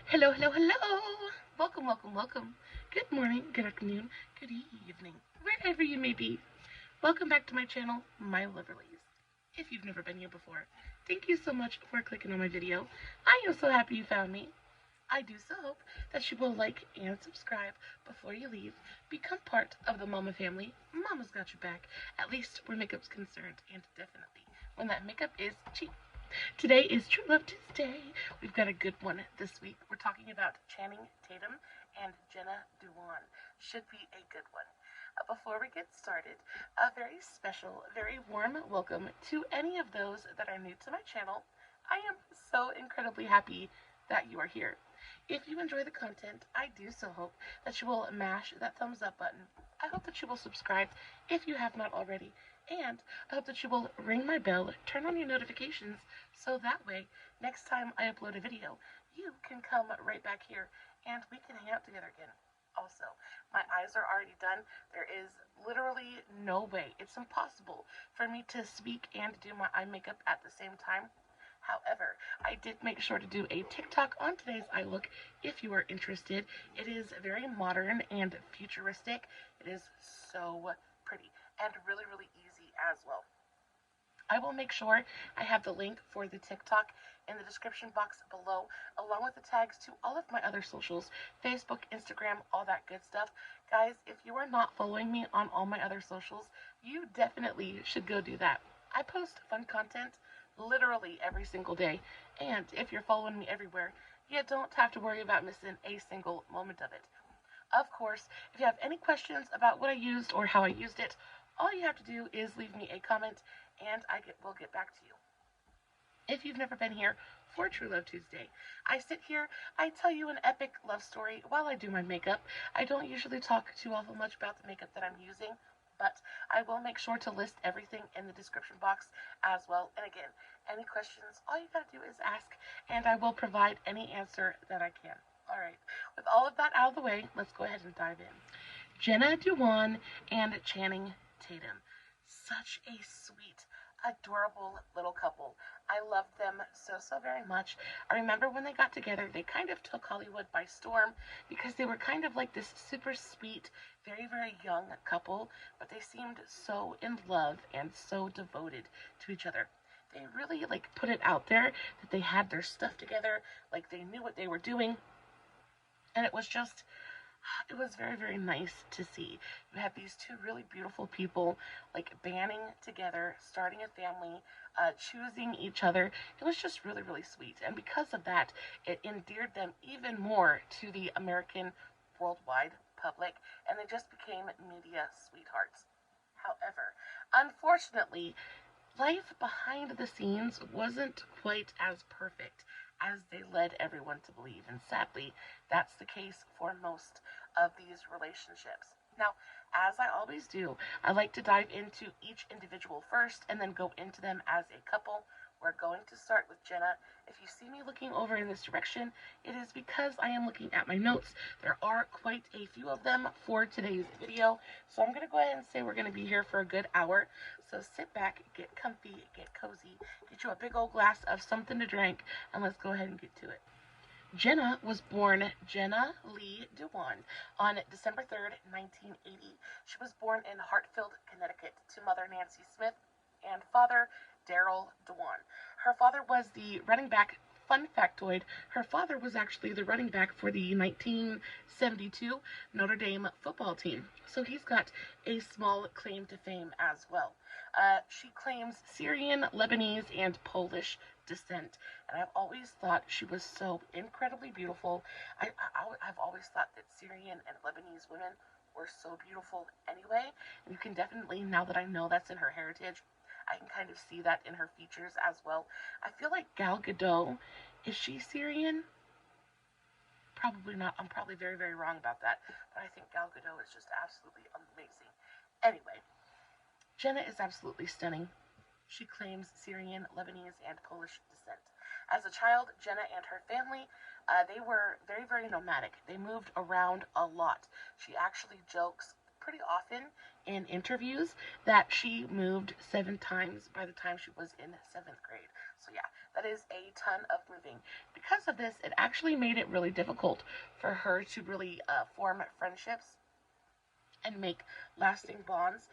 Hello, hello, hello. Welcome, welcome, welcome. Good morning, good afternoon, good evening, wherever you may be. Welcome back to my channel, My Loverlies. If you've never been here before, thank you so much for clicking on my video. I am so happy you found me. I do so hope that you will like and subscribe before you leave. Become part of the Mama family. Mama's got your back, at least where makeup's concerned, and definitely when that makeup is cheap. Today is True Love Tuesday. We've got a good one this week. We're talking about Channing Tatum and Jenna Dewan. Should be a good one. Before we get started, a very special, very warm welcome to any of those that are new to my channel. I am so incredibly happy that you are here. If you enjoy the content, I do so hope that you will mash that thumbs up button. I hope that you will subscribe if you have not already. And I hope that you will ring my bell, turn on your notifications, so that way, next time I upload a video, you can come right back here and we can hang out together again. Also, my eyes are already done. There is literally no way, it's impossible for me to speak and do my eye makeup at the same time. However, I did make sure to do a TikTok on today's eye look if you are interested. It is very modern and futuristic. It is so pretty and really, really easy as well. I will make sure I have the link for the TikTok in the description box below, along with the tags to all of my other socials, Facebook, Instagram, all that good stuff. Guys, if you are not following me on all my other socials, you definitely should go do that. I post fun content literally every single day, and if you're following me everywhere, you don't have to worry about missing a single moment of it. Of course, if you have any questions about what I used or how I used it, all you have to do is leave me a comment and will get back to you. If you've never been here for True Love Tuesday, I sit here, I tell you an epic love story while I do my makeup. I don't usually talk too awful much about the makeup that I'm using, but I will make sure to list everything in the description box as well. And again, any questions, all you gotta do is ask, and I will provide any answer that I can. All right, with all of that out of the way, let's go ahead and dive in. Jenna Dewan and Channing Tatum. Such a sweet, adorable little couple. I loved them so very much. I remember when they got together, they kind of took Hollywood by storm because they were kind of like this super sweet, very young couple, but they seemed so in love and so devoted to each other. They really like put it out there that they had their stuff together, like they knew what they were doing, and it was very nice to see. You had these two really beautiful people like banding together, starting a family, choosing each other. It was just really sweet, and because of that, it endeared them even more to the American worldwide public, and they just became media sweethearts. However, unfortunately, life behind the scenes wasn't quite as perfect as they led everyone to believe, and sadly, that's the case for most of these relationships. Now, as I always do, I like to dive into each individual first and then go into them as a couple. We're going to start with Jenna. If you see me looking over in this direction, it is because I am looking at my notes. There are quite a few of them for today's video, so I'm going to go ahead and say we're going to be here for a good hour. So sit back, get comfy, get cozy, get you a big old glass of something to drink, and let's go ahead and get to it. Jenna was born Jenna Lee Dewan on December 3rd, 1980. She was born in Hartfield, Connecticut, to mother Nancy Smith and father Daryl Dewan. Her father was the running back. Fun factoid, her father was actually the running back for the 1972 Notre Dame football team. So he's got a small claim to fame as well. She claims Syrian, Lebanese, and Polish descent, and I've always thought she was so incredibly beautiful. I've always thought that Syrian and Lebanese women were so beautiful anyway, and you can definitely, now that I know that's in her heritage, I can kind of see that in her features as well. I feel like Gal Gadot, is she Syrian? Probably not. I'm probably very wrong about that, but I think Gal Gadot is just absolutely amazing. Anyway, Jenna is absolutely stunning. She claims Syrian, Lebanese, and Polish descent. As a child, Jenna and her family, they were very nomadic. They moved around a lot. She actually jokes pretty often in interviews that she moved 7 times by the time she was in 7th grade. So yeah, That is a ton of moving. Because of this, it actually made it really difficult for her to really form friendships and make lasting bonds,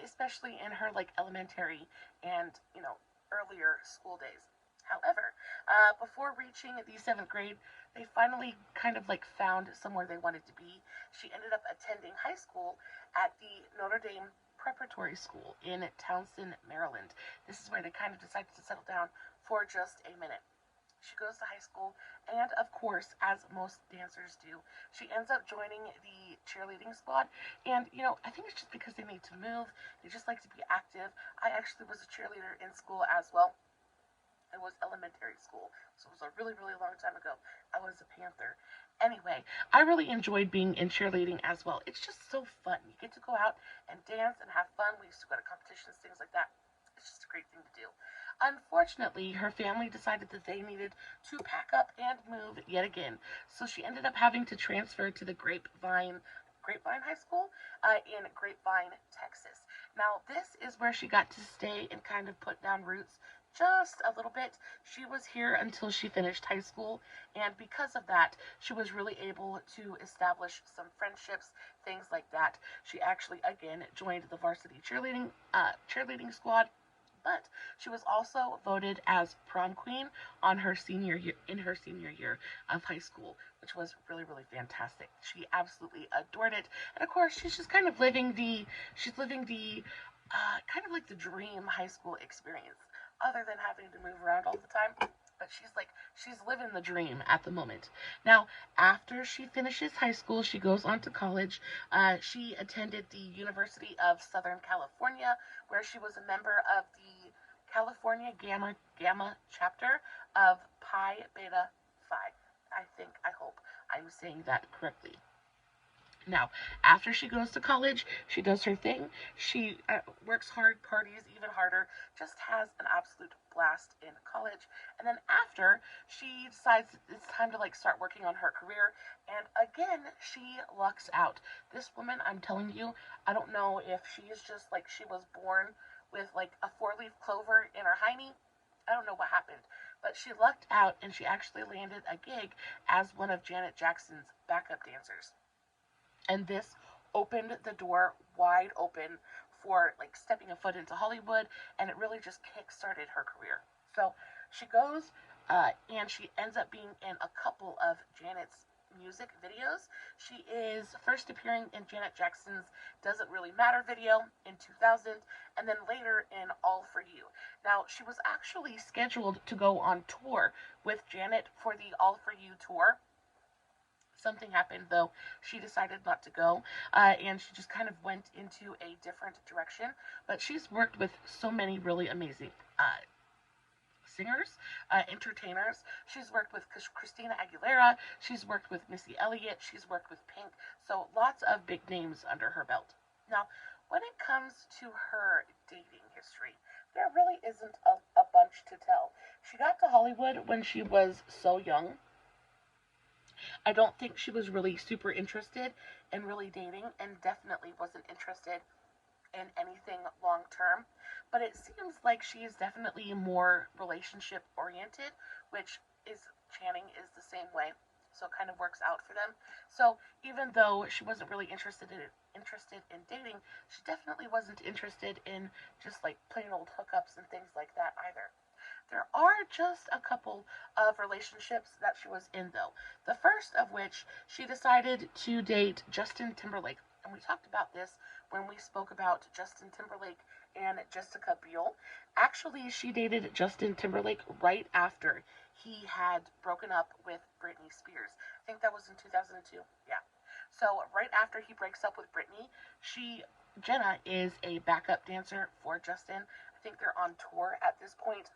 especially in her like elementary and earlier school days. However, before reaching the seventh grade, they finally kind of like found somewhere they wanted to be. She ended up attending high school at the Notre Dame Preparatory School in Townsend, Maryland. This is where they kind of decided to settle down for just a minute. She goes to high school, and of course, as most dancers do, she ends up joining the cheerleading squad. And, I think it's just because they need to move. They just like to be active. I actually was a cheerleader in school as well. It was elementary school, so it was a really, really long time ago. I was a Panther. Anyway, I really enjoyed being in cheerleading as well. It's just so fun. You get to go out and dance and have fun. We used to go to competitions, things like that. It's just a great thing to do. Unfortunately, her family decided that they needed to pack up and move yet again, so she ended up having to transfer to the Grapevine High School in Grapevine, Texas. Now, this is where she got to stay and kind of put down roots just a little bit. She was here until she finished high school, and because of that, she was really able to establish some friendships, things like that. She actually, again, joined the varsity cheerleading squad, but she was also voted as prom queen in her senior year of high school, which was really, really fantastic. She absolutely adored it, and of course, she's just kind of living the kind of like the dream high school experience, other than having to move around all the time. But she's living the dream at the moment. Now, after she finishes high school, she goes on to college. She attended the University of Southern California, where she was a member of the California Gamma chapter of Pi Beta Phi. I hope I'm saying that correctly. Now, after she goes to college, she does her thing. She works hard, parties even harder, just has an absolute blast in college. And then after, she decides it's time to like start working on her career. And again, she lucks out. This woman, I'm telling you, I don't know if she's just like she was born with like a 4-leaf clover in her hiney. I don't know what happened, but she lucked out and she actually landed a gig as one of Janet Jackson's backup dancers. And this opened the door wide open for like stepping a foot into Hollywood, and it really just kick-started her career. So she goes and she ends up being in a couple of Janet's music videos. She is first appearing in Janet Jackson's Doesn't Really Matter video in 2000, and then later in All For You. Now, she was actually scheduled to go on tour with Janet for the All For You tour. Something happened, though. She decided not to go, and she just kind of went into a different direction. But she's worked with so many really amazing singers, entertainers. She's worked with Christina Aguilera. She's worked with Missy Elliott. She's worked with Pink. So lots of big names under her belt. Now, when it comes to her dating history, there really isn't a bunch to tell. She got to Hollywood when she was so young. I don't think she was really super interested in really dating, and definitely wasn't interested in anything long term. But it seems like she is definitely more relationship oriented, which is Channing is the same way. So it kind of works out for them. So even though she wasn't really interested in dating, she definitely wasn't interested in just like plain old hookups and things like that either. There are just a couple of relationships that she was in, though. The first of which, she decided to date Justin Timberlake. And we talked about this when we spoke about Justin Timberlake and Jessica Biel. Actually, she dated Justin Timberlake right after he had broken up with Britney Spears. I think that was in 2002. Yeah. So right after he breaks up with Britney, Jenna, is a backup dancer for Justin. I think they're on tour at this point.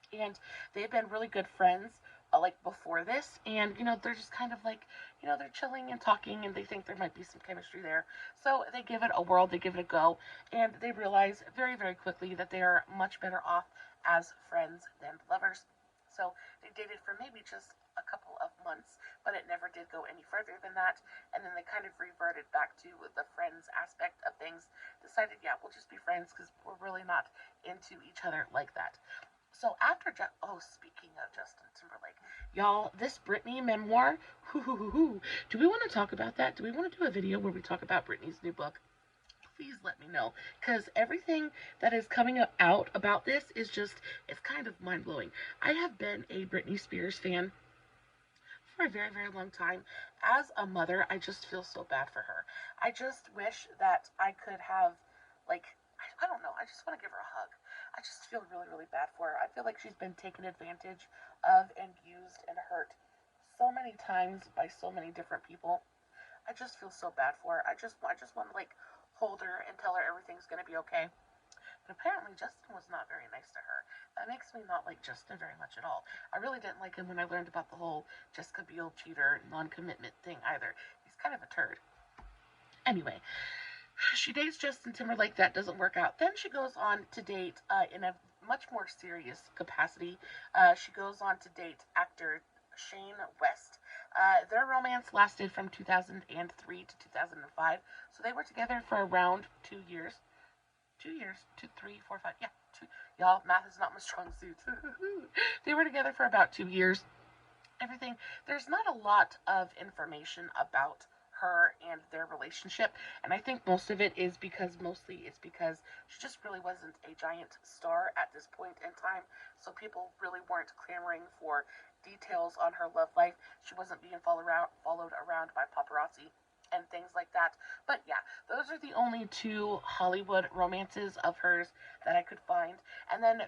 And they've been really good friends like before this, and they're just kind of like they're chilling and talking, and they think there might be some chemistry there, so they give it a whirl, they give it a go, and they realize very, very quickly that they are much better off as friends than lovers. So they dated for maybe just a couple of months, but it never did go any further than that, and then they kind of reverted back to the friends aspect of things, decided, yeah, we'll just be friends because we're really not into each other like that. So after, speaking of Justin Timberlake, y'all, this Britney memoir, do we want to talk about that? Do we want to do a video where we talk about Britney's new book? Please let me know, because everything that is coming out about this is just, it's kind of mind-blowing. I have been a Britney Spears fan for a very, very long time. As a mother, I just feel so bad for her. I just wish that I could have, like, I don't know, I just want to give her a hug. I just feel really, really bad for her. I feel like she's been taken advantage of and used and hurt so many times by so many different people. I just feel so bad for her. I just want to, like, hold her and tell her everything's gonna be okay. But apparently Justin was not very nice to her. That makes me not like Justin very much at all. I really didn't like him when I learned about the whole Jessica Biel cheater non-commitment thing either. He's kind of a turd. Anyway, she dates Justin Timberlake. That doesn't work out. Then she goes on to date, in a much more serious capacity, she goes on to date actor Shane West. Their romance lasted from 2003 to 2005, so they were together for around 2 years. 2 years, 2, 3, 4, 5, yeah. Y'all, math is not my strong suit. They were together for about 2 years. Everything, there's not a lot of information about her and their relationship, and I think mostly it's because she just really wasn't a giant star at this point in time, so people really weren't clamoring for details on her love life. She wasn't being followed around by paparazzi and things like that. But yeah, those are the only two Hollywood romances of hers that I could find. And then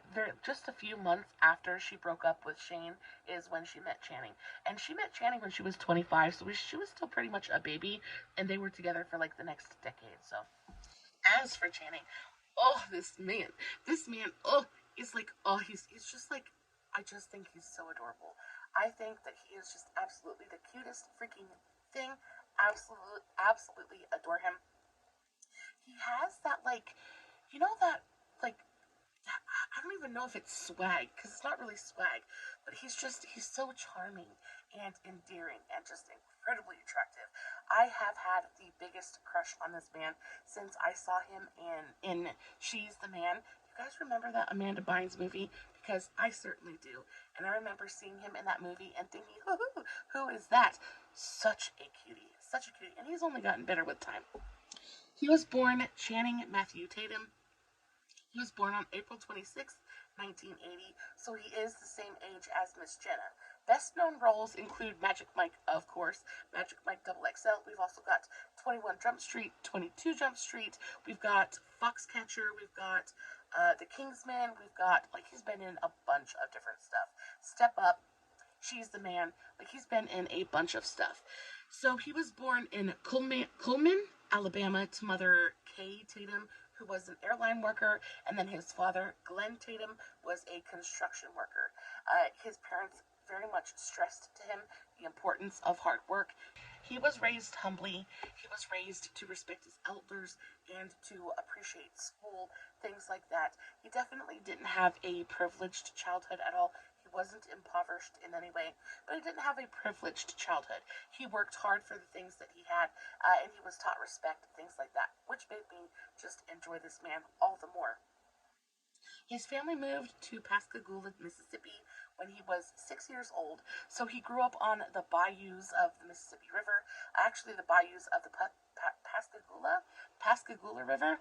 just a few months after she broke up with Shane is when she met Channing. And she met Channing when she was 25, so she was still pretty much a baby, and they were together for like the next decade. So as for Channing, oh, this man, oh, is like, oh, he's just like, I just think he's so adorable. I think that he is just absolutely the cutest freaking thing. Absolutely adore him. He has that, like, that, like, I don't even know if it's swag, because it's not really swag, but he's so charming and endearing and just incredibly attractive. I have had the biggest crush on this man since I saw him in She's the Man. You guys remember that Amanda Bynes movie? Because I certainly do. And I remember seeing him in that movie and thinking, who is that? Such a cutie. Such a cutie. And he's only gotten better with time. He was born Channing Matthew Tatum. He was born on April 26, 1980, so he is the same age as Miss Jenna. Best known roles include Magic Mike, of course, Magic Mike XXL. We've also got 21 Jump Street, 22 Jump Street. We've got Foxcatcher. We've got The Kingsman. We've got, like, he's been in a bunch of different stuff. Step Up, She's the Man. Like, he's been in a bunch of stuff. So he was born in Cullman, Alabama, to mother Kay Tatum, who was an airline worker, and then his father, Glenn Tatum, was a construction worker. His parents very much stressed to him the importance of hard work. He was raised humbly. He was raised to respect his elders and to appreciate school, things like that. He definitely didn't have a privileged childhood at all. He wasn't impoverished in any way, but he didn't have a privileged childhood. He worked hard for the things that he had, and he was taught respect, things like that, which made me just enjoy this man all the more. His family moved to Pascagoula, Mississippi when he was 6 years old, so he grew up on the bayous of the Mississippi River, actually the bayous of the Pascagoula River.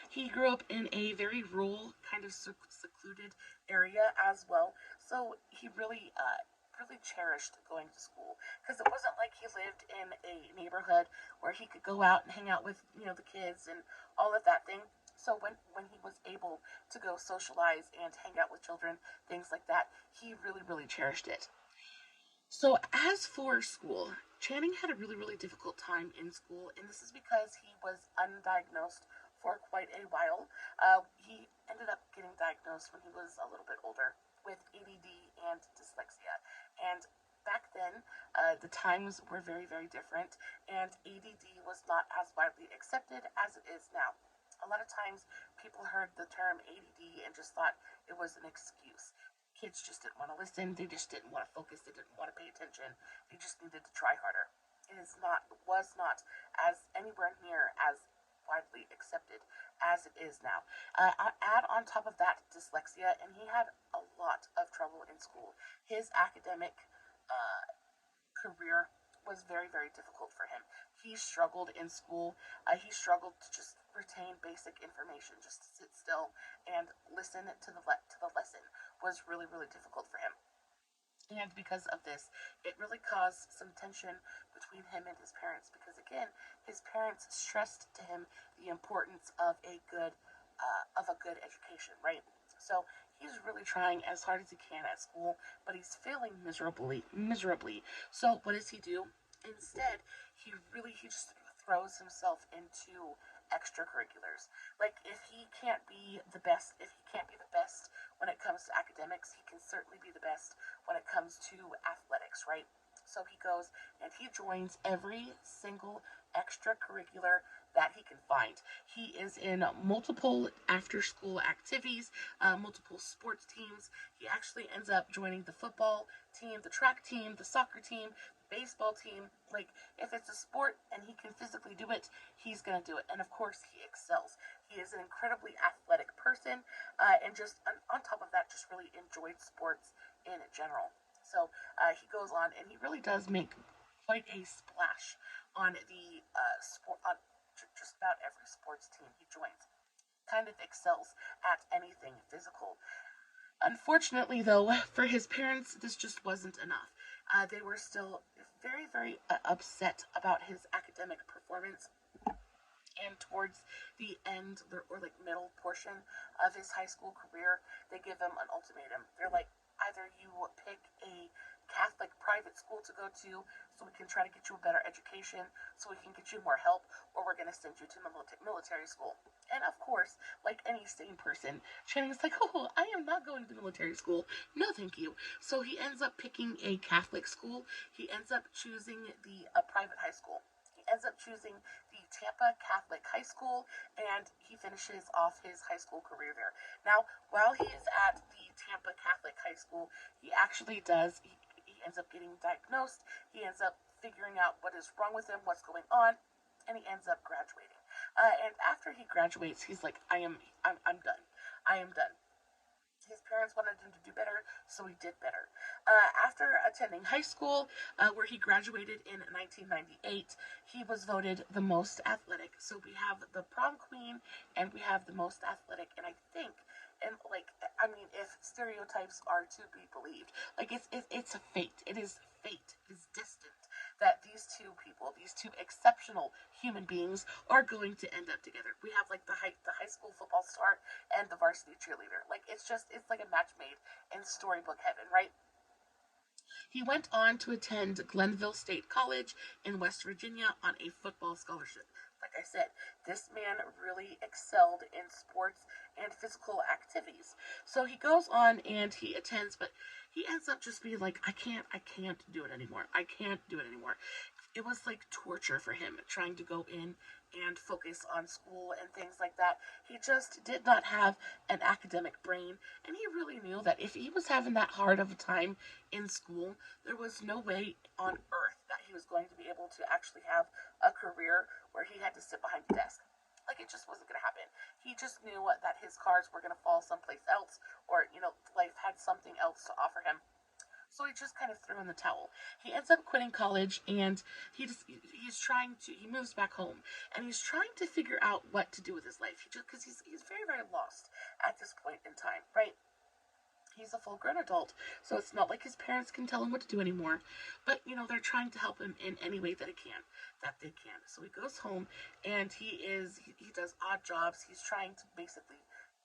He grew up in a very rural, kind of secluded area as well, so he really cherished going to school, because it wasn't like he lived in a neighborhood where he could go out and hang out with, the kids and all of that thing. So when he was able to go socialize and hang out with children, things like that, he really, really cherished it. So as for school, Channing had a really, really difficult time in school, and this is because he was undiagnosed for quite a while. He ended up getting diagnosed when he was a little bit older with ADD and dyslexia. And back then, the times were very, very different, and ADD was not as widely accepted as it is now. A lot of times, people heard the term ADD and just thought it was an excuse. Kids just didn't want to listen. They just didn't want to focus. They didn't want to pay attention. They just needed to try harder. It was not as anywhere near as widely accepted as it is now. Add on top of that dyslexia, and he had a lot of trouble in school. His academic career was very, very difficult for him. He struggled in school. He struggled to just retain basic information, just to sit still and listen to the lesson was really, really difficult for him. And because of this, it really caused some tension between him and his parents, because again, his parents stressed to him the importance of a good education, right? So he's really trying as hard as he can at school, but he's failing miserably. So what does he do? Instead, he just throws himself into extracurriculars. Like, if he can't be the best when it comes to academics, he can certainly be the best when it comes to athletics, right? So he goes and he joins every single extracurricular that he can find. He is in multiple after-school activities, multiple sports teams. He actually ends up joining the football team, the track team, the soccer team, baseball team. Like, if it's a sport and he can physically do it, he's going to do it. And of course, he excels. He is an incredibly athletic person, and just on top of that, just really enjoyed sports in general. So he goes on, and he really does make quite a splash on the on just about every sports team he joins. Kind of excels at anything physical. Unfortunately, though, for his parents, this just wasn't enough. They were still very, very upset about his academic performance. And towards the end, or like middle portion of his high school career, they give him an ultimatum. They're like, either you pick a Catholic private school to go to, so we can try to get you a better education, so we can get you more help, or we're going to send you to military school. And of course, like any sane person, Channing's like, oh, I am not going to military school. No, thank you. So he ends up picking a Catholic school. He ends up choosing the private high school. He ends up choosing the Tampa Catholic High School, and he finishes off his high school career there. Now, while he is at the Tampa Catholic High School, he actually does, he ends up getting diagnosed, he ends up figuring out what is wrong with him, what's going on, and he ends up graduating. And after he graduates, he's like, I'm done. I am done. His parents wanted him to do better, so he did better. After attending high school, where he graduated in 1998, he was voted the most athletic. So we have the prom queen, and we have the most athletic, and I think, and like, I mean, if stereotypes are to be believed, like, it's a fate. It is fate. It is destined that these two people, these two exceptional human beings, are going to end up together. We have like the high school football star and the varsity cheerleader. Like, it's like a match made in storybook heaven, right? He went on to attend Glenville State College in West Virginia on a football scholarship. Like I said, this man really excelled in sports and physical activities. So he goes on and he attends, but he ends up just being like, I can't do it anymore. I can't do it anymore. It was like torture for him trying to go in and focus on school and things like that. He just did not have an academic brain, and he really knew that if he was having that hard of a time in school, there was no way on earth that he was going to be able to actually have a career where he had to sit behind the desk. Like, it just wasn't going to happen. He just knew that his cards were going to fall someplace else, or, life had something else to offer him. So he just kind of threw in the towel. He ends up quitting college, and he moves back home, and he's trying to figure out what to do with his life. Because he's very, very lost at this point in time, right? He's a full-grown adult, so it's not like his parents can tell him what to do anymore. But, they're trying to help him in any way that they can. So he goes home, and he does odd jobs. He's trying to basically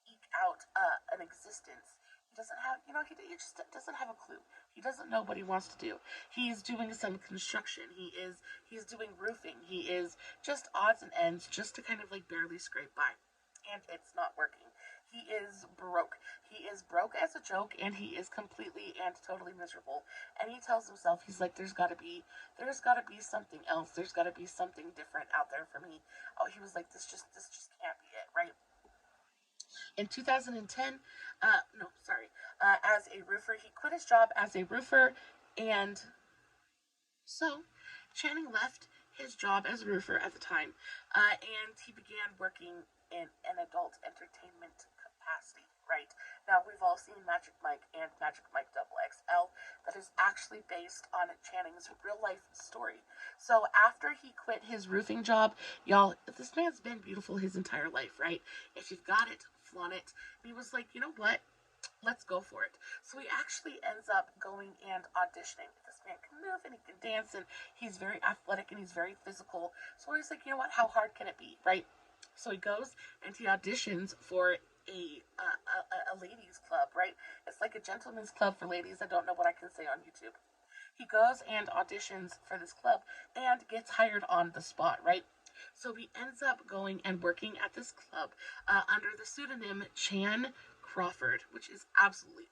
eke out an existence. He doesn't have, he just doesn't have a clue. He doesn't know what he wants to do. He's doing some construction. He's doing roofing. He is just odds and ends just to kind of like barely scrape by. And it's not working. He is broke. He is broke as a joke, and he is completely and totally miserable. And he tells himself, he's like, there's got to be something else. There's got to be something different out there for me. Oh, he was like, this just can't be it, right? In 2010, as a roofer, he quit his job as a roofer, and so Channing left his job as a roofer at the time, and he began working in an adult entertainment capacity, right? Now, we've all seen Magic Mike and Magic Mike XXL that is actually based on Channing's real-life story. So after he quit his roofing job, y'all, this man's been beautiful his entire life, right? If you've got it, flaunt it. And he was like, you know what? Let's go for it. So he actually ends up going and auditioning. This man can move and he can dance and he's very athletic and he's very physical. So he's like, you know what? How hard can it be, right? So he goes and he auditions for a ladies club, right? It's like a gentleman's club for ladies. I don't know what I can say on YouTube. He goes and auditions for this club and gets hired on the spot, right? So he ends up going and working at this club under the pseudonym Chan Crawford, which is absolutely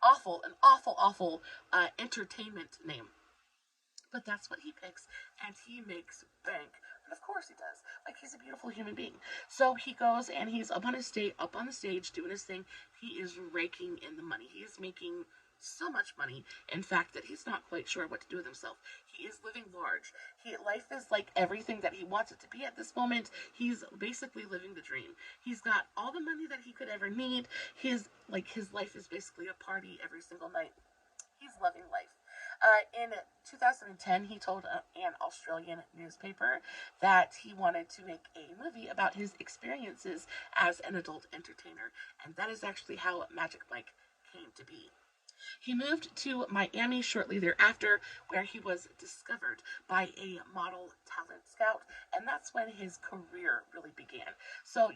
awful entertainment name. But that's what he picks, and he makes bank. And of course he does. Like, he's a beautiful human being. So he goes and he's up on the stage doing his thing. He is raking in the money. He is making so much money, in fact, that he's not quite sure what to do with himself. He is living large. Life is like everything that he wants it to be at this moment. He's basically living the dream. He's got all the money that he could ever need. His life is basically a party every single night. He's loving life. In 2010, he told an Australian newspaper that he wanted to make a movie about his experiences as an adult entertainer, and that is actually how Magic Mike came to be. He moved to Miami shortly thereafter, where he was discovered by a model talent scout, and that's when his career really began. So,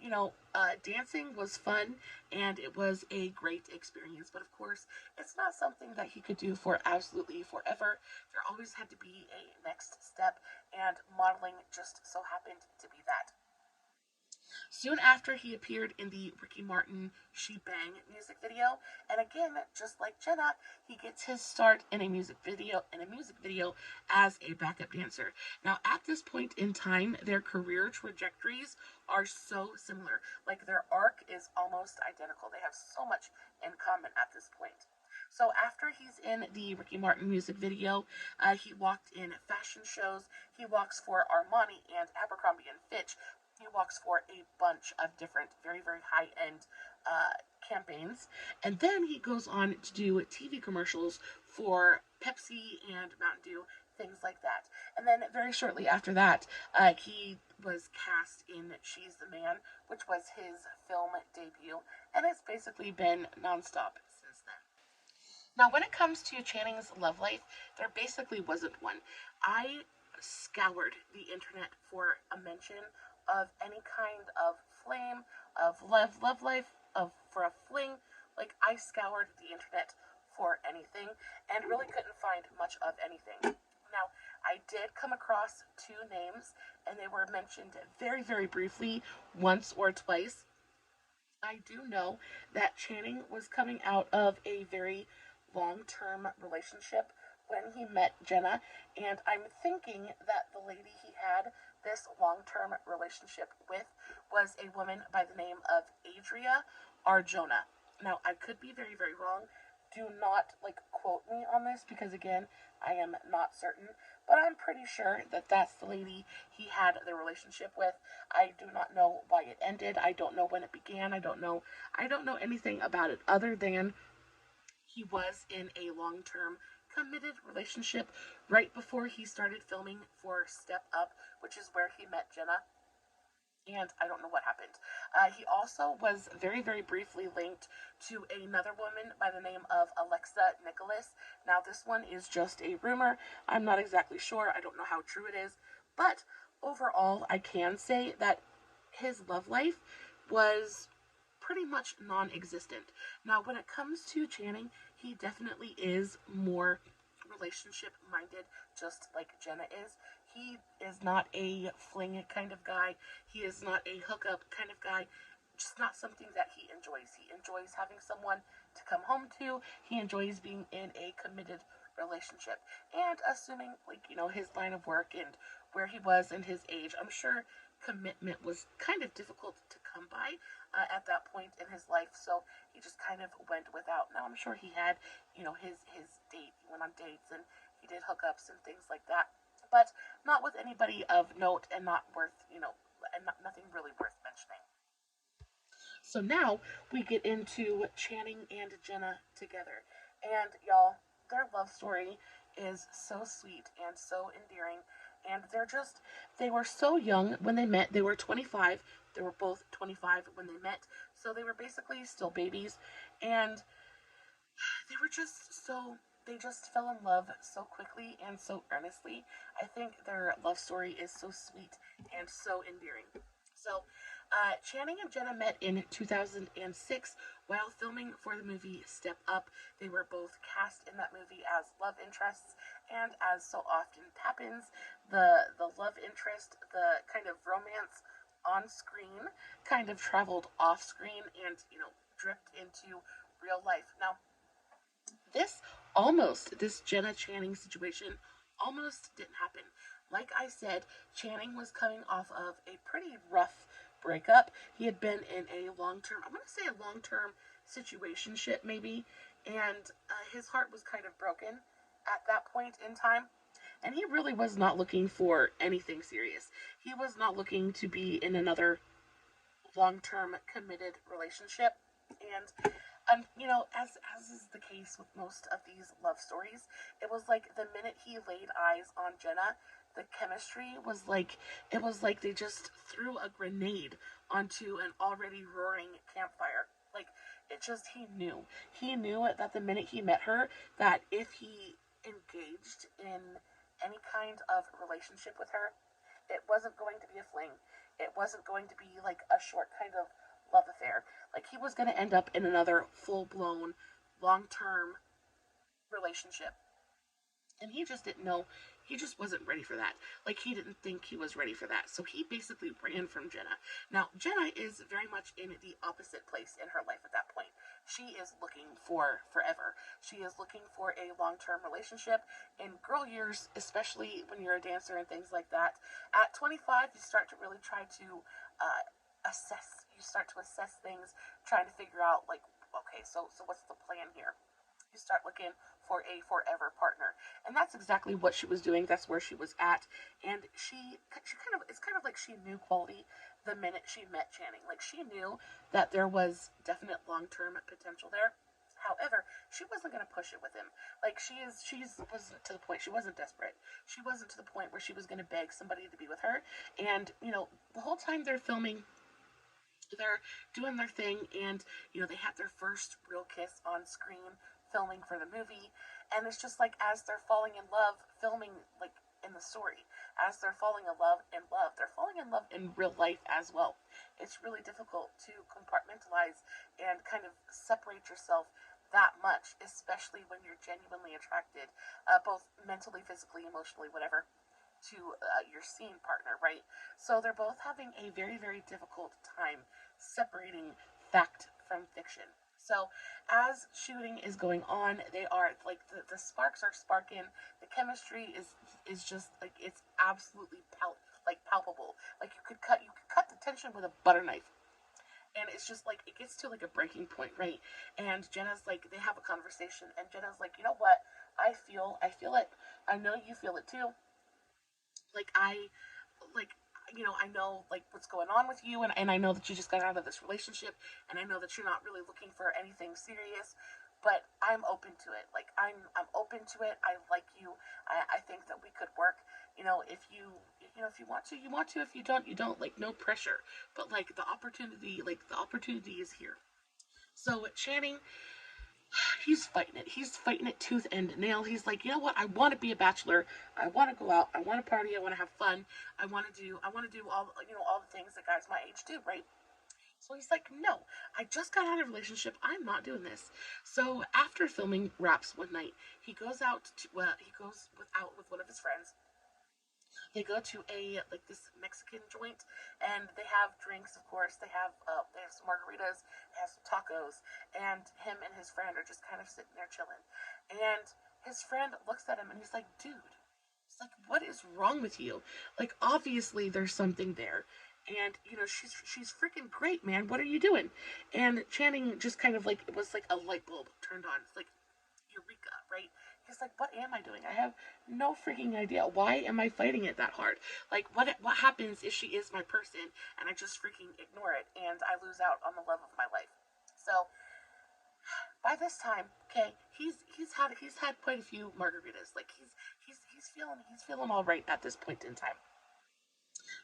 dancing was fun, and it was a great experience, but of course, it's not something that he could do for absolutely forever. There always had to be a next step, and modeling just so happened to be that. Soon after, he appeared in the Ricky Martin She Bang music video, and again, just like Jenna, he gets his start in a music video as a backup dancer. Now, at this point in time, their career trajectories are so similar. Like, their arc is almost identical. They have so much in common at this point. So after he's in the Ricky Martin music video, he walked in fashion shows. He walks for Armani and Abercrombie & Fitch. He walks for a bunch of different, very, very high-end campaigns. And then he goes on to do TV commercials for Pepsi and Mountain Dew, things like that. And then very shortly after that, he was cast in She's the Man, which was his film debut. And it's basically been nonstop since then. Now, when it comes to Channing's love life, there basically wasn't one. I scoured the internet for a mention of any kind of flame, of love life, for a fling. Like, I scoured the internet for anything and really couldn't find much of anything. Now, I did come across two names, and they were mentioned very, very briefly once or twice. I do know that Channing was coming out of a very long-term relationship when he met Jenna, and I'm thinking that the lady he had this long-term relationship with was a woman by the name of Adria Arjona. Now, I could be very, very wrong. Do not, quote me on this, because, again, I am not certain, but I'm pretty sure that that's the lady he had the relationship with. I do not know why it ended. I don't know when it began. I don't know anything about it other than he was in a long-term committed relationship right before he started filming for Step Up, which is where he met Jenna, and I don't know what happened. He also was very, very briefly linked to another woman by the name of Alexa Nicholas. Now, this one is just a rumor. I'm not exactly sure. I don't know how true it is, but overall, I can say that his love life was pretty much non-existent. Now, when it comes to Channing, he definitely is more relationship-minded, just like Jenna is. He is not a fling kind of guy. He is not a hookup kind of guy. Just not something that he enjoys. He enjoys having someone to come home to. He enjoys being in a committed relationship. And assuming, his line of work and where he was and his age, I'm sure commitment was kind of difficult to come by at that point in his life, so he just kind of went without. Now, I'm sure he had, his date, he went on dates, and he did hookups and things like that, but not with anybody of note and not worth, and nothing really worth mentioning. So now we get into Channing and Jenna together. And y'all, their love story is so sweet and so endearing. And they were so young when they met. They were 25. They were both 25 when they met. So they were basically still babies. And they just fell in love so quickly and so earnestly. I think their love story is so sweet and so endearing. So, Channing and Jenna met in 2006 while filming for the movie Step Up. They were both cast in that movie as love interests, and as so often happens, the love interest, the kind of romance on screen, kind of traveled off screen and dripped into real life. Now, this Jenna Channing situation almost didn't happen. Like I said, Channing was coming off of a pretty rough breakup. He had been in a I'm going to say a long-term situationship maybe, and his heart was kind of broken at that point in time. And he really was not looking for anything serious. He was not looking to be in another long-term committed relationship. And as is the case with most of these love stories, it was like the minute he laid eyes on Jenna, the chemistry was like they just threw a grenade onto an already roaring campfire. Like he knew that the minute he met her, that if he engaged in any kind of relationship with her, it wasn't going to be a fling. It wasn't going to be like a short kind of love affair. Like he was going to end up in another full-blown, long-term relationship. And he just didn't know. He just wasn't ready for that. Like he didn't think he was ready for that. So he basically ran from Jenna. Now, Jenna is very much in the opposite place in her life at that point. She is looking for forever. She is looking for a long-term relationship. In girl years, especially when you're a dancer and things like that, at 25, you start to really try to assess. You start to assess things, trying to figure out like, okay, so what's the plan here? You start looking for a forever partner, and that's exactly what she was doing. That's where she was at, and it's kind of like she knew quality the minute she met Channing. Like she knew that there was definite long-term potential there. However, she wasn't going to push it with him. Like she wasn't to the point. She wasn't desperate. She wasn't to the point where she was going to beg somebody to be with her. And the whole time they're filming, they're doing their thing, and they had their first real kiss on screen filming for the movie. And it's just like, as they're falling in love filming, like in the story, as they're falling in love, they're falling in love in real life as well. It's really difficult to compartmentalize and kind of separate yourself that much, especially when you're genuinely attracted, both mentally, physically, emotionally, whatever, to your scene partner, right? So they're both having a very, very difficult time separating fact from fiction. So as shooting is going on, they are like the sparks are sparking. The chemistry is just like, it's absolutely palpable. Like you could cut the tension with a butter knife. And it's just like, it gets to like a breaking point, right? And Jenna's like, they have a conversation, and Jenna's like, you know what? I feel it. I know you feel it too. Like like I know like what's going on with you, and I know that you just got out of this relationship, and I know that you're not really looking for anything serious, but I'm open to it. Like I'm open to it. I like you. I think that we could work. If you want to, you want to. If you don't, you don't. Like, no pressure. But like the opportunity is here. So Channing, he's fighting it. He's fighting it tooth and nail. He's like, you know what? I want to be a bachelor. I want to go out. I want to party. I want to have fun. I want to do all all the things that guys my age do, right? So he's like, no, I just got out of a relationship. I'm not doing this. So after filming wraps one night, he goes out with one of his friends. They go to this Mexican joint, and they have drinks. Of course, they have some margaritas, they have some tacos, and him and his friend are just kind of sitting there chilling. And his friend looks at him, and he's like, "Dude, it's like, what is wrong with you? Like, obviously there's something there." And she's freaking great, man. What are you doing? And Channing just kind of like, it was like a light bulb turned on. It's like, eureka, right? He's like, what am I doing? I have no freaking idea. Why am I fighting it that hard? Like, what happens if she is my person and I just freaking ignore it and I lose out on the love of my life? So by this time, okay, he's had quite a few margaritas. Like he's feeling all right at this point in time.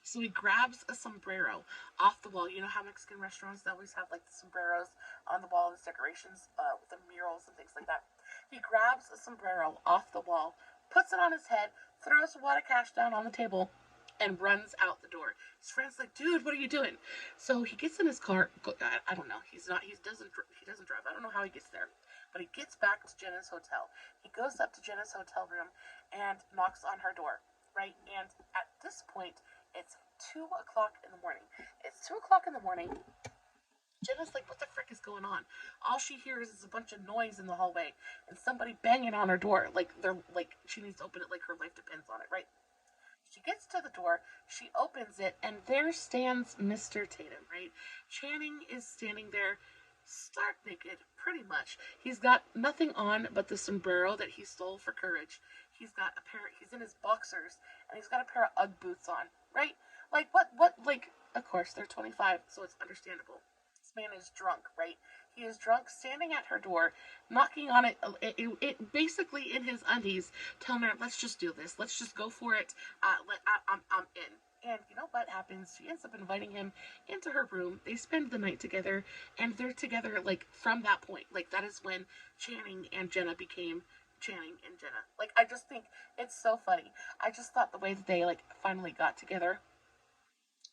So he grabs a sombrero off the wall. You know how Mexican restaurants they always have like the sombreros on the wall as decorations with the murals and things like that. He grabs a sombrero off the wall, puts it on his head, throws a wad of cash down on the table, and runs out the door. His friend's like, "Dude, what are you doing?" So he gets in his car. I don't know. He doesn't drive. I don't know how he gets there, but he gets back to Jenna's hotel. He goes up to Jenna's hotel room and knocks on her door. Right, and at this point, it's 2 o'clock in the morning. It's 2 o'clock in the morning. Jenna's like, what the frick is going on? All she hears is a bunch of noise in the hallway and somebody banging on her door. Like she needs to open it like her life depends on it, right? She gets to the door, she opens it, and there stands Mr. Tatum, right? Channing is standing there stark naked, pretty much. He's got nothing on but the sombrero that he stole for courage. He's in his boxers, and he's got a pair of Ugg boots on, right? Like, like, of course, they're 25, so it's understandable. This man is drunk, right? He is drunk, standing at her door, knocking on it basically in his undies, telling her, let's just do this. Let's just go for it. I'm in. And you know what happens? She ends up inviting him into her room. They spend the night together, and they're together, like, from that point. Like, that is when Channing and Jenna became Channing and Jenna. Like, I just think it's so funny. I just thought the way that they, like, finally got together,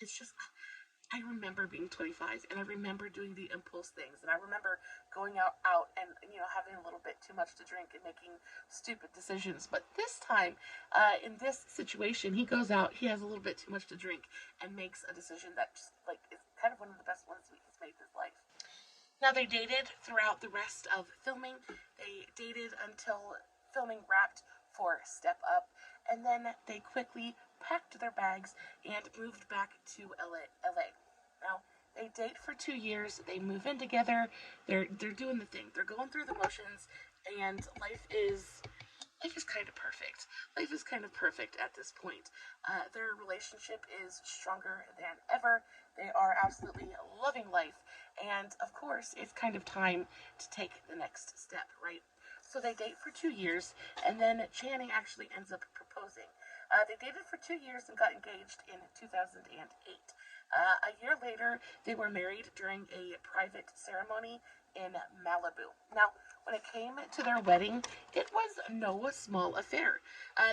it's just, I remember being 25, and I remember doing the impulse things, and I remember going out and, you know, having a little bit too much to drink and making stupid decisions. But this time, in this situation, he goes out, he has a little bit too much to drink, and makes a decision that just, like, is kind of one of the best ones he's made in his life. Now, they dated throughout the rest of filming. They dated until filming wrapped for Step Up, and then they quickly packed their bags and moved back to LA. Now, they date for 2 years. They move in together. They're doing the thing. They're going through the motions, and life is kind of perfect. Life is kind of perfect at this point. Their relationship is stronger than ever. They are absolutely loving life, and of course, it's kind of time to take the next step, right? So they date for 2 years, and then Channing actually ends up proposing. They dated for 2 years and got engaged in 2008. A year later, they were married during a private ceremony in Malibu. Now, when it came to their wedding, it was no small affair.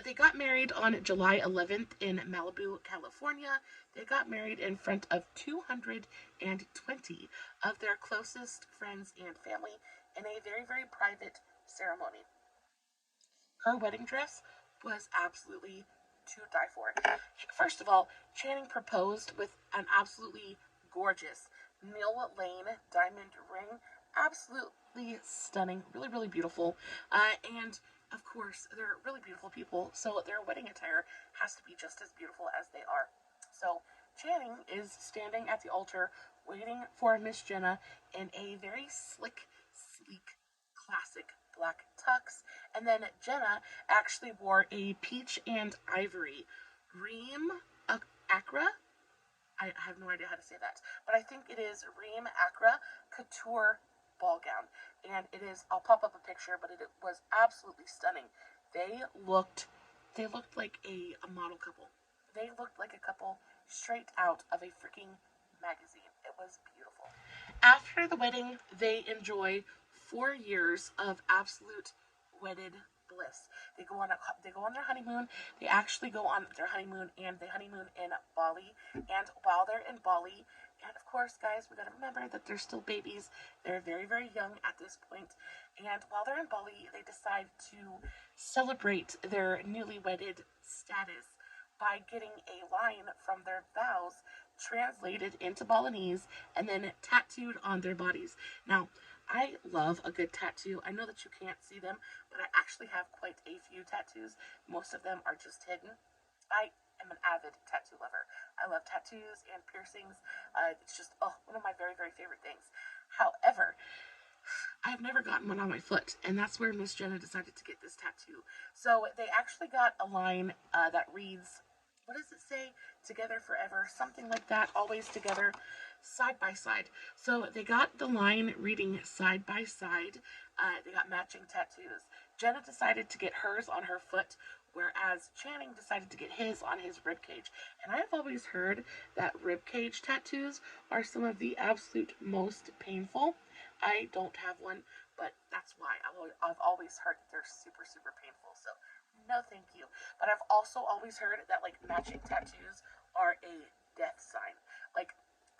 They got married on July 11th in Malibu, California. They got married in front of 220 of their closest friends and family in a very, very private ceremony. Her wedding dress was absolutely to die for. First of all, Channing proposed with an absolutely gorgeous Mill Lane diamond ring. Absolutely stunning, really, really beautiful. And of course, they're really beautiful people, so their wedding attire has to be just as beautiful as they are. So Channing is standing at the altar waiting for Miss Jenna in a very slick, sleek, classic black tux, and then Jenna actually wore a peach and ivory ream acra. I have no idea how to say that, but I think it is ream acra couture ball gown, and it is. I'll pop up a picture, but it was absolutely stunning. They looked like a model couple. They looked like a couple straight out of a freaking magazine. It was beautiful. After the wedding, they enjoy 4 years of absolute wedded bliss. They go on their honeymoon. They actually go on their honeymoon, and they honeymoon in Bali. And while they're in Bali, and of course, guys, we gotta remember that they're still babies. They're very, very young at this point. And while they're in Bali, they decide to celebrate their newly wedded status by getting a line from their vows translated into Balinese and then tattooed on their bodies. Now, I love a good tattoo. I know that you can't see them, but I actually have quite a few tattoos. Most of them are just hidden. I am an avid tattoo lover. I love tattoos and piercings. It's just one of my very, very favorite things. However, I've never gotten one on my foot, and that's where Miss Jenna decided to get this tattoo. So they actually got a line that reads, what does it say? Together forever, something like that, always together, side by side. So they got the line reading side by side. They got matching tattoos. Jenna decided to get hers on her foot, whereas Channing decided to get his on his ribcage. And I've always heard that ribcage tattoos are some of the absolute most painful. I don't have one, but that's why. I've always heard that they're super, super painful. So, no thank you. But I've also always heard that, like, matching tattoos are a death sign. Like,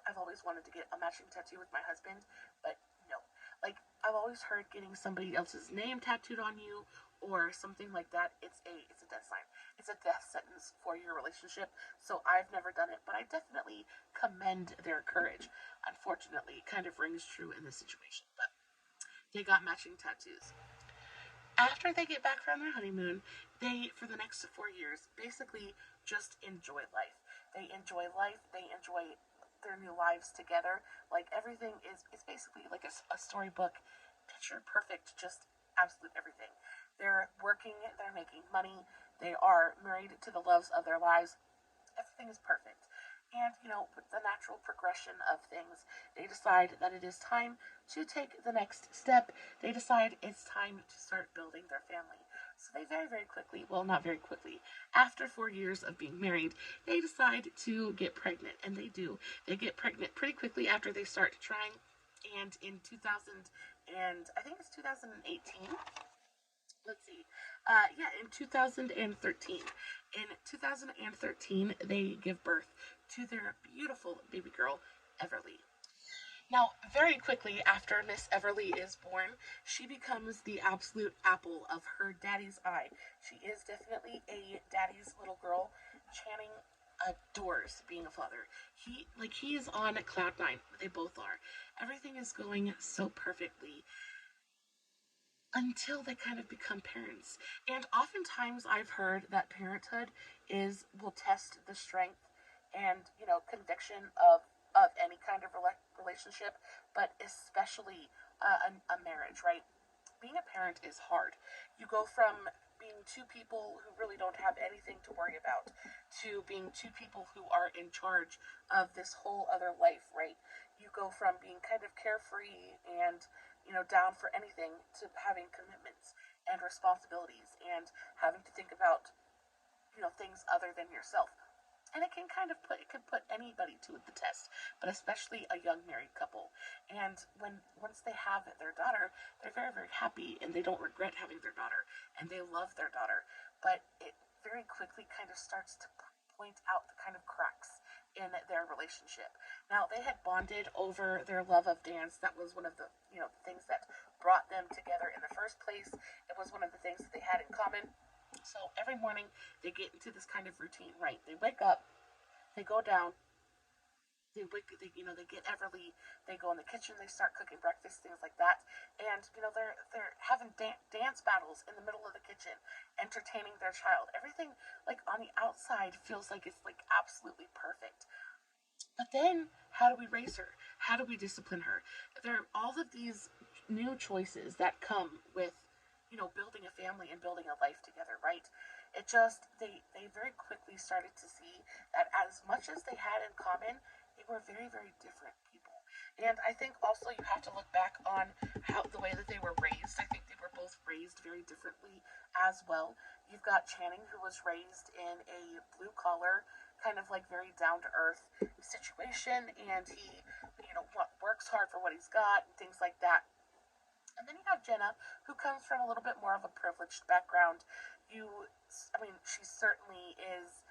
I've always wanted to get a matching tattoo with my husband, but no. Like, I've always heard getting somebody else's name tattooed on you or something like that, it's a death sign. It's a death sentence for your relationship. So I've never done it, but I definitely commend their courage. Unfortunately, it kind of rings true in this situation, but they got matching tattoos. After they get back from their honeymoon, they, for the next 4 years, basically just enjoy life. They enjoy life, they enjoy their new lives together. Like, everything is, it's basically like a storybook, picture perfect, just absolute everything. They're working, they're making money, they are married to the loves of their lives. Everything is perfect. And, with the natural progression of things, they decide that it is time to take the next step. They decide it's time to start building their family. So they very, very quickly, well, not very quickly, after 4 years of being married, they decide to get pregnant. And they do. They get pregnant pretty quickly after they start trying. And in 2000, and I think it's 2018, let's see. In 2013. In 2013, they give birth to their beautiful baby girl, Everly. Now, very quickly after Miss Everly is born, she becomes the absolute apple of her daddy's eye. She is definitely a daddy's little girl. Channing adores being a father. He is on cloud nine. They both are. Everything is going so perfectly until they kind of become parents. And oftentimes I've heard that parenthood will test the strength and, conviction of any kind of relationship, but especially a marriage, right? Being a parent is hard. You go from being two people who really don't have anything to worry about to being two people who are in charge of this whole other life, right? You go from being kind of carefree and down for anything to having commitments and responsibilities and having to think about, things other than yourself. And it can put anybody to the test, but especially a young married couple. And once they have their daughter, they're very, very happy and they don't regret having their daughter and they love their daughter. But it very quickly kind of starts to point out the kind of cracks in their relationship. Now, they had bonded over their love of dance. That was one of the, things that brought them together in the first place. It was one of the things that they had in common. So every morning they get into this kind of routine, right? They wake up, they go down, they get Everly, they go in the kitchen, they start cooking breakfast, things like that, and they're having dance battles in the middle of the kitchen, entertaining their child. Everything, like, on the outside feels like it's like absolutely perfect. But then, how do we raise her? How do we discipline her? There are all of these new choices that come with, building a family and building a life together, right? It just, they very quickly started to see that as much as they had in common, they were very, very different people. And I think also you have to look back on how the way that they were raised. I think they were both raised very differently as well. You've got Channing, who was raised in a blue collar, kind of like very down to earth situation, and he, works hard for what he's got and things like that. And then you have Jenna, who comes from a little bit more of a privileged background. She certainly is,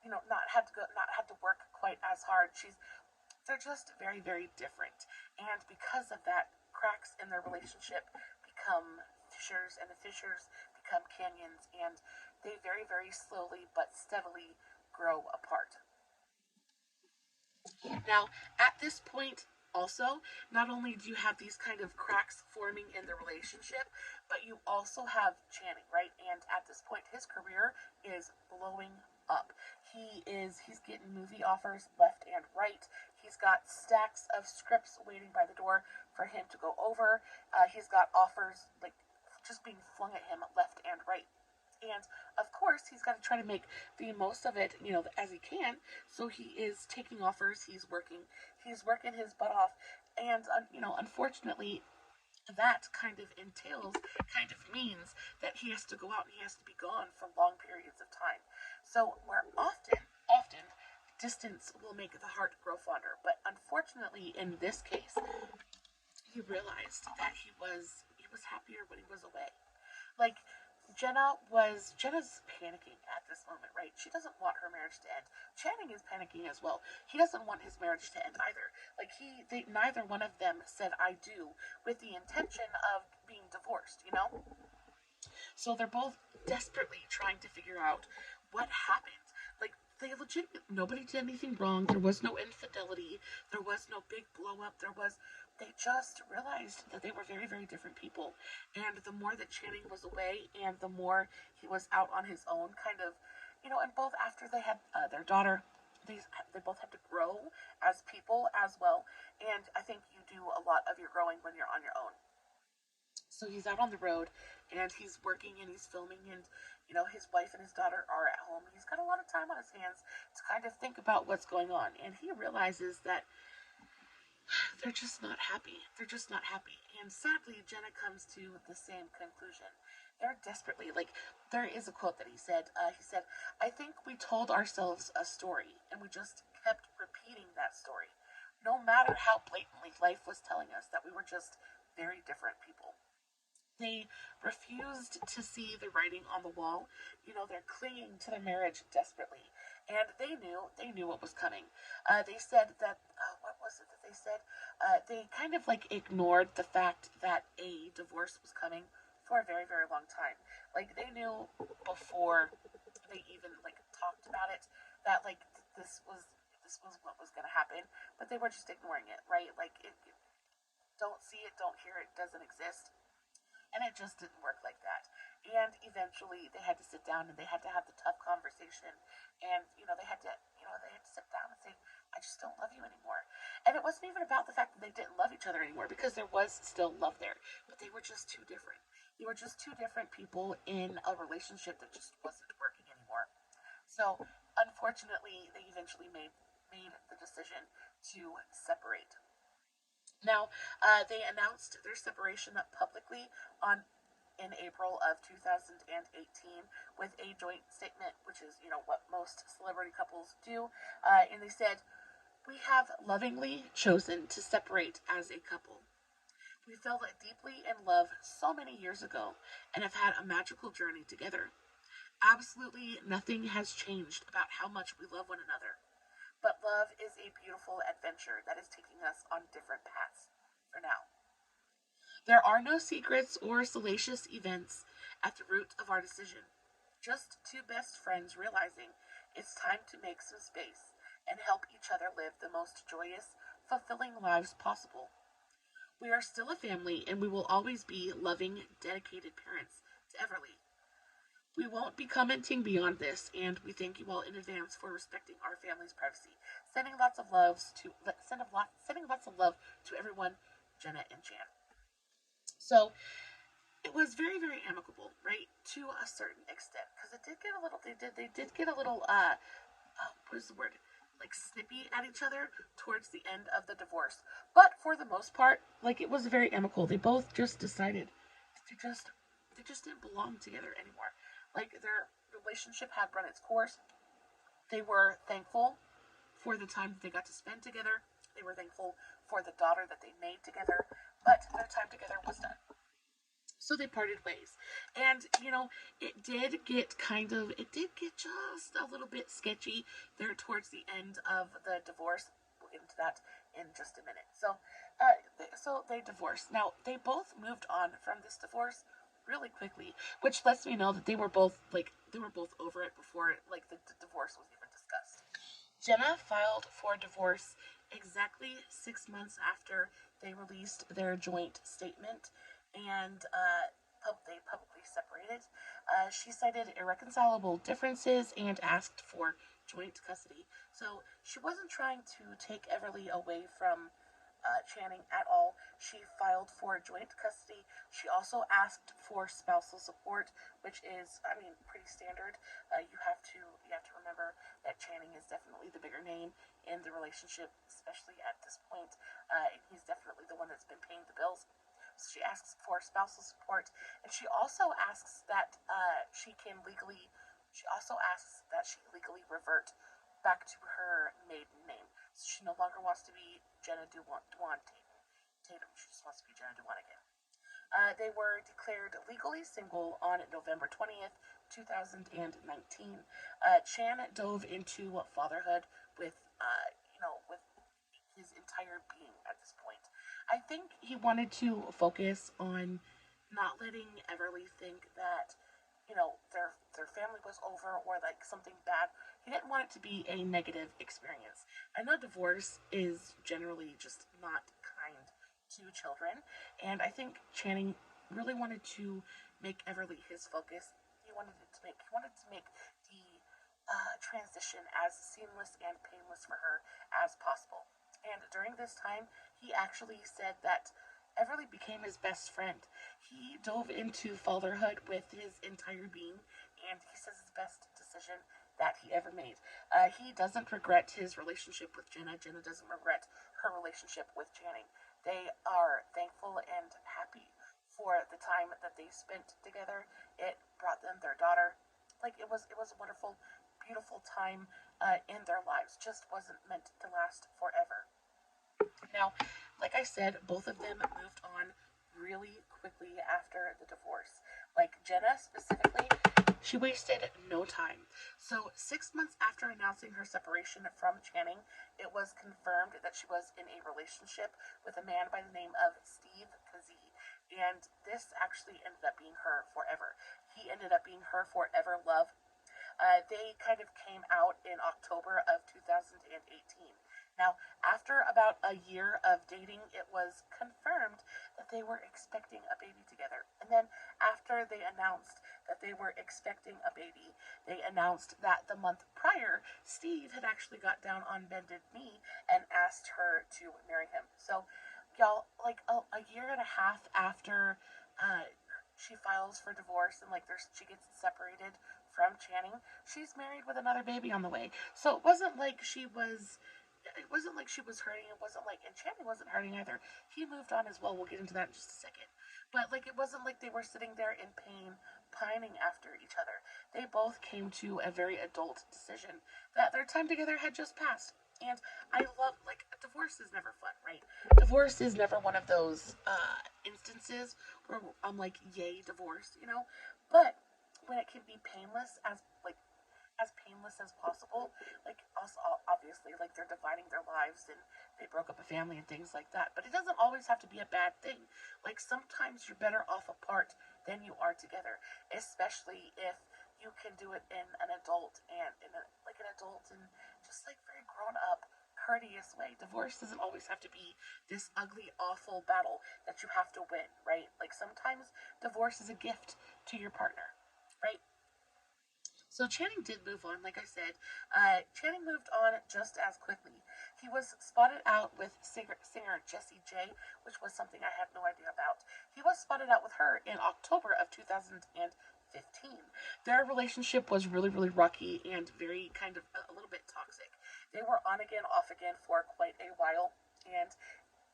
not had to work quite as hard. They're just very, very different. And because of that, cracks in their relationship become fissures, and the fissures become canyons, and they very, very slowly but steadily grow apart. Now, at this point, also, not only do you have these kind of cracks forming in the relationship, but you also have Channing, right? And at this point, his career is blowing up. He's getting movie offers left and right. He's got stacks of scripts waiting by the door for him to go over. He's got offers like just being flung at him left and right. And of course, he's got to try to make the most of it, as he can. So he is taking offers. He's working his butt off. And, unfortunately, that kind of means that he has to go out and he has to be gone for long periods of time. So where often, distance will make the heart grow fonder. But unfortunately, in this case, he realized that he was happier when he was away. Like, Jenna's panicking at this moment, right? She doesn't want her marriage to end. Channing is panicking as well. He doesn't want his marriage to end either. Like, neither one of them said "I do" with the intention of being divorced, So they're both desperately trying to figure out what happened. Like, nobody did anything wrong. There was no infidelity. There was no big blow up. They just realized that they were very, very different people. And the more that Channing was away and the more he was out on his own, kind of, and both after they had their daughter, they both had to grow as people as well. And I think you do a lot of your growing when you're on your own. So he's out on the road and he's working and he's filming and, his wife and his daughter are at home. He's got a lot of time on his hands to kind of think about what's going on. And he realizes that they're just not happy. And sadly, Jenna comes to the same conclusion. They're desperately, there is a quote that he said, "I think we told ourselves a story and we just kept repeating that story. No matter how blatantly life was telling us that we were just very different people." They refused to see the writing on the wall. They're clinging to their marriage desperately. And they knew what was coming. They said that, what was it that they said? They kind of ignored the fact that a divorce was coming for a very, very long time. They knew before they even talked about it that this was what was going to happen, but they were just ignoring it, right? Don't see it, don't hear it, doesn't exist. And it just didn't work like that. And eventually they had to sit down and they had to have the tough conversation. And, they had to sit down and say, "I just don't love you anymore." And it wasn't even about the fact that they didn't love each other anymore, because there was still love there. But they were just too different. They were just two different people in a relationship that just wasn't working anymore. So, unfortunately, they eventually made the decision to separate. Now, they announced their separation publicly in April of 2018 with a joint statement, which is, what most celebrity couples do. And they said, "We have lovingly chosen to separate as a couple. We fell deeply in love so many years ago and have had a magical journey together. Absolutely nothing has changed about how much we love one another. But love is a beautiful adventure that is taking us on different paths for now. There are no secrets or salacious events at the root of our decision. Just two best friends realizing it's time to make some space and help each other live the most joyous, fulfilling lives possible. We are still a family and we will always be loving, dedicated parents to Everly. We won't be commenting beyond this, and we thank you all in advance for respecting our family's privacy. Sending lots of love to everyone, Jenna and Jan." So it was very, very amicable, right, to a certain extent, because it did get a little. They did get a little. What is the word? Snippy at each other towards the end of the divorce, but for the most part, it was very amicable. They both just decided they just didn't belong together anymore. Their relationship had run its course. They were thankful for the time that they got to spend together. They were thankful for the daughter that they made together, but their time together was done. So they parted ways. And, it did get just a little bit sketchy there towards the end of the divorce. We'll get into that in just a minute. So they divorced. Now, they both moved on from this divorce really quickly, which lets me know that they were both over it before the divorce was even discussed. Jenna filed for divorce exactly 6 months after they released their joint statement, and they publicly separated. She cited irreconcilable differences and asked for joint custody. So she wasn't trying to take Everly away from Channing at all. She filed for joint custody. She also asked for spousal support, which is, I mean, pretty standard. You have to remember that Channing is definitely the bigger name in the relationship, especially at this point. And he's definitely the one that's been paying the bills. So she asks for spousal support, and she also asks that She also asks that she legally revert back to her maiden name. So she no longer wants to be Jenna Dewan Tatum. She just wants to be Jenna Dewan again. They were declared legally single on November 20th, 2019. Chan dove into fatherhood with, with his entire being at this point. I think he wanted to focus on not letting Everly think that, their family was over or like something bad. He didn't want it to be a negative experience. I know divorce is generally just not kind to children, and I think Channing really wanted to make Everly his focus. He wanted to make the transition as seamless and painless for her as possible. And during this time, he actually said that Everly became his best friend. He dove into fatherhood with his entire being, and he says it's the best decision that he ever made. He doesn't regret his relationship with Jenna. Jenna doesn't regret her relationship with Channing. They are thankful and happy for the time that they spent together. It brought them their daughter. Like it was a wonderful, beautiful time in their lives. Just wasn't meant to last forever. Now, like I said, both of them moved on really quickly after the divorce. Like Jenna specifically, she wasted no time. So, 6 months after announcing her separation from Channing, it was confirmed that she was in a relationship with a man by the name of Steve Kazee. And this actually ended up being her forever. He ended up being her forever love. They kind of came out in October of 2018. Now, after about a year of dating, it was confirmed that they were expecting a baby together. And then, after they announced that they were expecting a baby, they announced that the month prior, Steve had actually got down on bended knee and asked her to marry him. So, y'all, like a year and a half after she files for divorce and she gets separated from Channing, she's married with another baby on the way. So it wasn't like she was hurting. It wasn't like, and Channing wasn't hurting either. He moved on as well. We'll get into that in just a second. But it wasn't like they were sitting there in pain, pining after each other. They both came to a very adult decision that their time together had just passed. And I love, divorce is never fun, right? Divorce is never one of those instances where I'm like, yay, divorce. But when it can be as painless as possible. Also, obviously, they're dividing their lives and they broke up a family and things like that. But it doesn't always have to be a bad thing. Sometimes you're better off apart than you are together, especially if you can do it in an adult and just very grown up, courteous way. Divorce doesn't always have to be this ugly, awful battle that you have to win, right? Sometimes divorce is a gift to your partner, right? So Channing did move on, like I said. Channing moved on just as quickly. He was spotted out with singer Jessie J, which was something I had no idea about. He was spotted out with her in October of 2015. Their relationship was really, really rocky and very kind of a little bit toxic. They were on again, off again for quite a while, and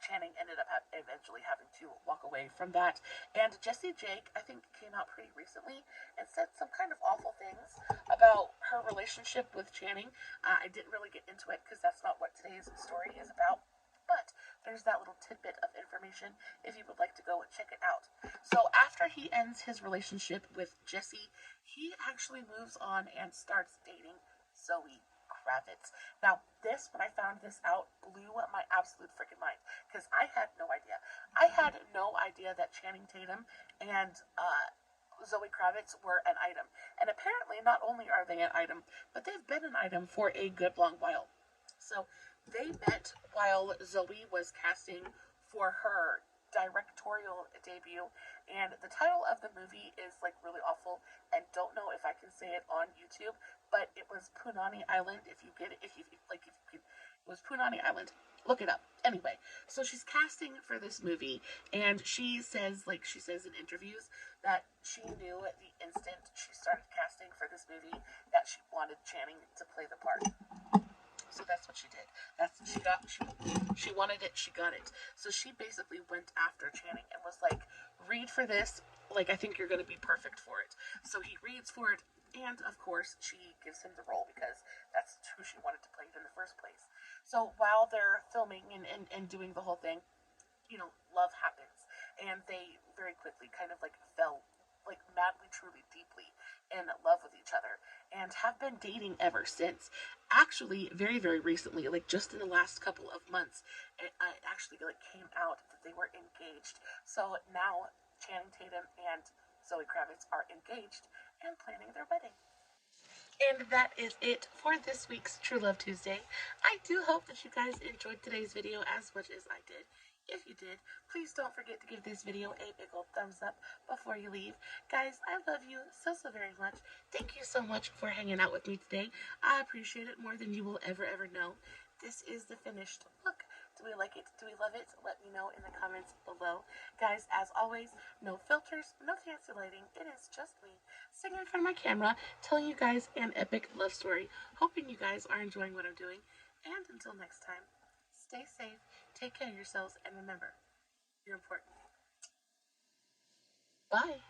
Channing ended up eventually having to walk away from that. And Jessie J, I think, came out pretty recently and said some kind of awful things about her relationship with Channing. I didn't really get into it because that's not what today's story is about. But there's that little tidbit of information if you would like to go and check it out. So after he ends his relationship with Jessie, he actually moves on and starts dating Zoe Kravitz. Now, when I found this out, blew my absolute freaking mind because I had no idea. I had no idea that Channing Tatum and Zoe Kravitz were an item. And apparently, not only are they an item, but they've been an item for a good long while. So they met while Zoe was casting for her directorial debut, and the title of the movie is like really awful, and don't know if I can say it on YouTube, but it was Punani Island. If you get it, if you like, if you can, it was Punani Island. Look it up. Anyway, so she's casting for this movie, and she says in interviews that she knew at the instant she started casting for this movie that she wanted Channing to play the part. So that's what she did. She wanted it, she got it. So she basically went after Channing and was like, read for this, like I think you're gonna be perfect for it. So he reads for it, and of course she gives him the role because that's who she wanted to play it in the first place. So while they're filming and doing the whole thing, you know, love happens. And they very quickly kind of like fell like madly, truly, deeply in love with each other and have been dating ever since. Actually, very, very recently, like just in the last couple of months, it actually like came out that they were engaged. So now Channing Tatum and Zoe Kravitz are engaged and planning their wedding. And that is it for this week's True Love Tuesday. I do hope that you guys enjoyed today's video as much as I did. If you did, please don't forget to give this video a big old thumbs up before you leave. Guys, I love you so very much. Thank you so much for hanging out with me today. I appreciate it more than you will ever know. This is the finished look. Do we like it? Do we love it? Let me know in the comments below. Guys, as always, no filters, no fancy lighting. It is just me sitting in front of my camera telling you guys an epic love story. Hoping you guys are enjoying what I'm doing. And until next time, stay safe, take care of yourselves, and remember, you're important. Bye.